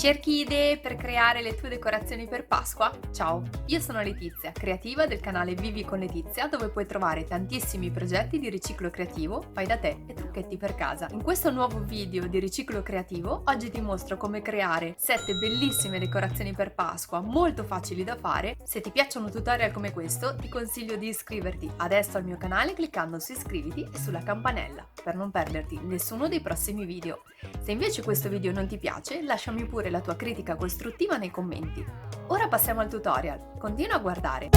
Cerchi idee per creare le tue decorazioni per Pasqua? Ciao, io sono Letizia, creativa del canale Vivi con Letizia, dove puoi trovare tantissimi progetti di riciclo creativo, fai da te e trucchetti per casa. In questo nuovo video di riciclo creativo, oggi ti mostro come creare 7 bellissime decorazioni per Pasqua, molto facili da fare. Se ti piacciono tutorial come questo, ti consiglio di iscriverti adesso al mio canale cliccando su iscriviti e sulla campanella, per non perderti nessuno dei prossimi video. Se invece questo video non ti piace, lasciami pure la tua critica costruttiva nei commenti. Ora passiamo al tutorial, continua a guardare.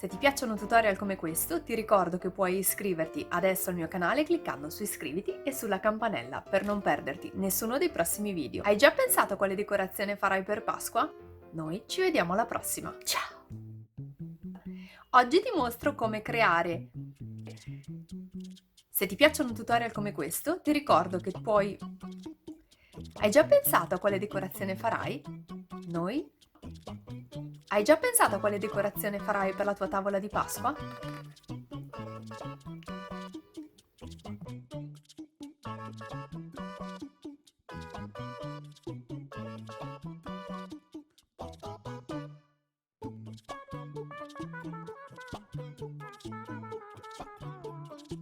Se ti piacciono tutorial come questo, ti ricordo che puoi iscriverti adesso al mio canale cliccando su iscriviti e sulla campanella per non perderti nessuno dei prossimi video. Hai già pensato a quale decorazione farai per Pasqua? Noi ci vediamo alla prossima. Ciao! Oggi ti mostro come creare. Se ti piacciono tutorial come questo, ti ricordo che puoi. Hai già pensato a quale decorazione farai? Noi? Hai già pensato a quale decorazione farai per la tua tavola di Pasqua?